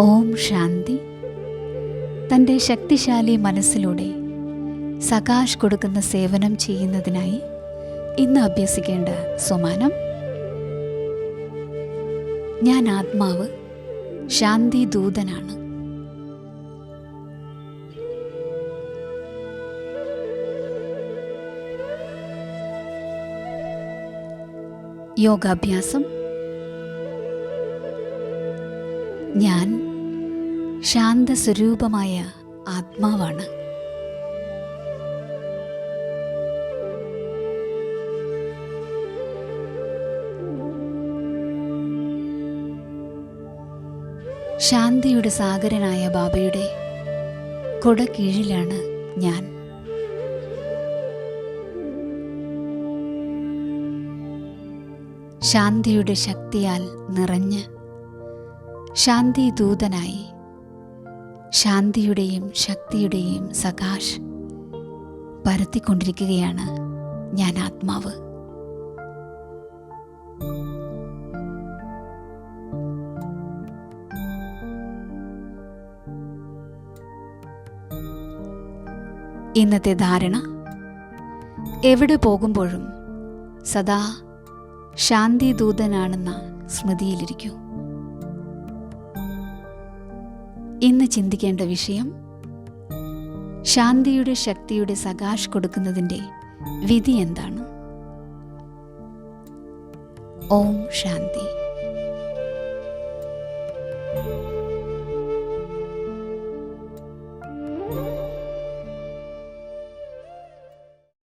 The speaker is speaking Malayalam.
ഓം ശാന്തി. തൻ്റെ ശക്തിശാലി മനസ്സിലൂടെ സകാശ് കൊടുക്കുന്ന സേവനം ചെയ്യുന്നതിനായി ഇന്ന് അഭ്യസിക്കേണ്ട സോമാനം: ഞാൻ ആത്മാവ് ശാന്തി ദൂതനാണ്. യോഗാഭ്യാസം: ഞാൻ ശാന്തസ്വരൂപമായ ആത്മാവാണ്. ശാന്തിയുടെ സാഗരനായ ബാബയുടെ കൊടക്കീഴിലാണ് ഞാൻ. ശാന്തിയുടെ ശക്തിയാൽ നിറഞ്ഞ് ശാന്തി ദൂതനായി ശാന്തിയുടെയും ശക്തിയുടെയും സകാശ് പരത്തിക്കൊണ്ടിരിക്കുകയാണ് ഞാൻ ആത്മാവ്. ഇന്നത്തെ ധാരണ: എവിടെ പോകുമ്പോഴും സദാ ശാന്തി ദൂതനാണെന്ന സ്മൃതിയിലിരിക്കൂ. ഇന്ന് ചിന്തിക്കേണ്ട വിഷയം: ശാന്തിയുടെ ശക്തിയുടെ സകാശ് കൊടുക്കുന്നതിൻ്റെ വിധി എന്താണ്? ഓം ശാന്തി.